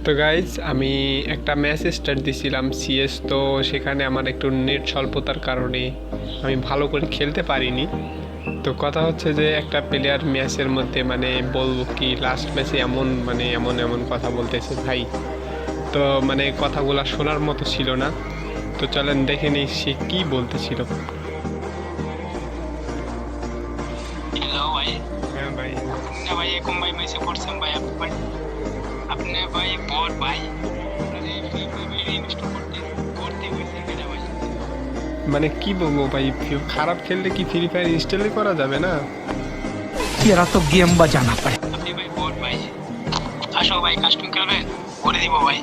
তো গাইজ আমি একটা ম্যাচ স্টার্ট দিছিলাম সিএস, তো সেখানে আমার একটু নেট স্বল্পতার কারণে আমি ভালো করে খেলতে পারিনি। তো কথা হচ্ছে যে একটা প্লেয়ার ম্যাচের মধ্যে বলবো কি লাস্ট ম্যাচে এমন এমন কথা বলতেছে ভাই, তো কথাগুলো শোনার মতো ছিল না। তো চলেন দেখে নিই সে কি বলতেছিল। হ্যালো ভাই। হ্যাঁ ভাই। না ভাই, এরকম ভাই মেসে পড়ছেন ভাই আপনি ভাই বট ভাই ইনস্টল করতে হয়েছে কিনা ভাই? কি বলবো ভাই, খারাপ খেললে কি ফ্রি ফায়ার ইনস্টলই করা যাবে না? तेरा तो गेम बजाना पड़े। আপনি ভাই বট ভাই, আসো ভাই কাস্টম খেলবেন, করে দিব ভাই।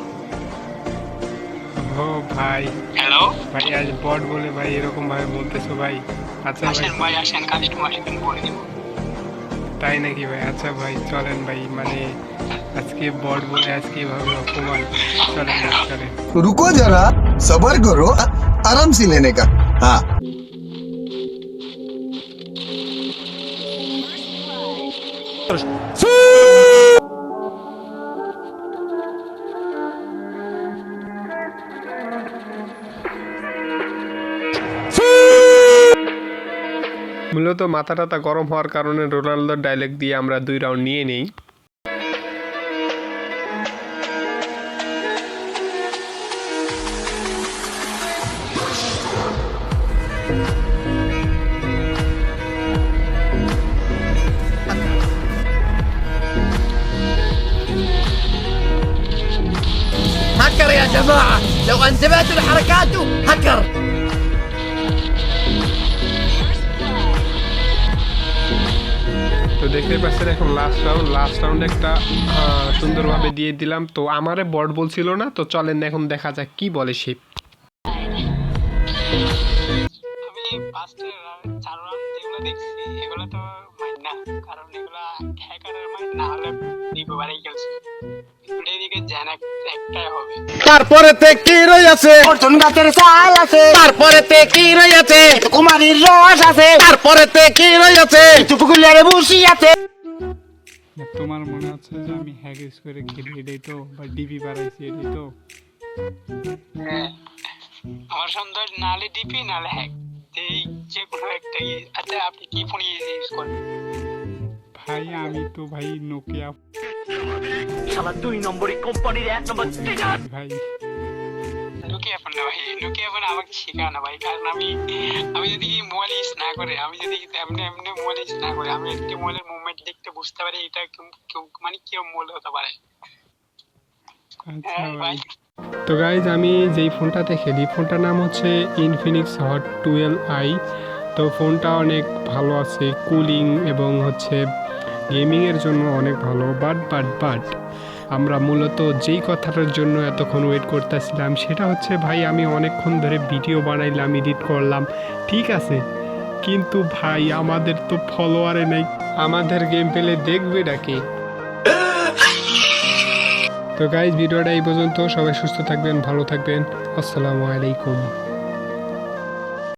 ও ভাই, হ্যালো ভাই আজ বট বলে ভাই এরকম ভাবে বলতেছো ভাই? আচ্ছা ভাই, আসেন ভাই, আসেন কাস্টম আসেন, করে দিব। তাই নাকি ভাই? আচ্ছা ভাই চলেন ভাই, আজকে বট বলে আজকে এভাবে অপমান, চলেন ভাই চলেন। रुको जरा सबर करो आराम से लेने का। हाँ মূলত মাথা টাথা গরম হওয়ার কারণে রোনাল্ডোর ডায়লগ দিয়ে আমরা 2 রাউন্ড নিয়ে নেই। هكر يا جماعة، لو انتبهتوا لحركاته هكر. তো দেখতে পাচ্ছেন এখন লাস্ট রাউন্ড একটা সুন্দরভাবে দিয়ে দিলাম। তো আমারে বট বলছিল না, তো চলেন এখন দেখা যাক কি বলে সে। আমি ফার্স্টে 4 রাউন্ড যেগুলো দেখছি এগুলো তো মাইন না, কারণ এগুলো হ্যাকারের মাইন না হলে দিবারই খেলছে। এদিকে জান একটাই হবে। তারপরেতে কি রয়েছে? অর্জুন গাছের ছাল আছে। তারপরেতে কি রয়েছে? কুমারীর রস আছে। তারপরেতে কি রয়েছে? চুপগুলের বুসি আছে। তোমার মনে হচ্ছে যে আমি হ্যাক ইউজ করে খেলি, এটাই তো? বা ডিপি বাড়াইছি, এটাই তো? হ্যাঁ, আমার সন্দেহ নালে ডিপি নালে হ্যাক, এই যে কোনো একটাই। আচ্ছা আপনি কি ফোন ইউজ করেন? ভাই আমি তো ভাই নোকিয়া শালা 2 নম্বরই কোম্পানির 1 নম্বর ট্রিগার। ভাই। নোকিয়া ফোন না ভাই, নোকিয়া ফোন আমাকে শেখাও না ভাই, কারণ আমি যদি মোবাইল ইউজ না করে, আমি যদি এমনি মোবাইল ইউজ না করে আমি একটি মোবাইলের মুভমেন্ট দেখতে বুঝতে পারি এটা কিরকম মোবাইল হতে পারে। আচ্ছা ভাই। তো গাইজ আমি যেই ফোনটাতে খেলি ফোনটার নাম হচ্ছে ইনফিনিক্স হট 12i। তো ফোনটা অনেক ভালো আছে, কুলিং এবং হচ্ছে গেমিংয়ের জন্য অনেক ভালো। বাট আমরা মূলত যেই কথাটার জন্য এতক্ষণ ওয়েট করতেছিলাম সেটা হচ্ছে ভাই আমি অনেকক্ষণ ধরে ভিডিও বানাইলাম, এডিট করলাম, ঠিক আছে, কিন্তু ভাই আমাদের তো ফলোয়ারে নেই, আমাদের গেম পেলে দেখবে ডাকে। তো গাইজ ভিডিওটা এই পর্যন্ত, সবাই সুস্থ থাকবেন, ভালো থাকবেন, আসসালামু আলাইকুম।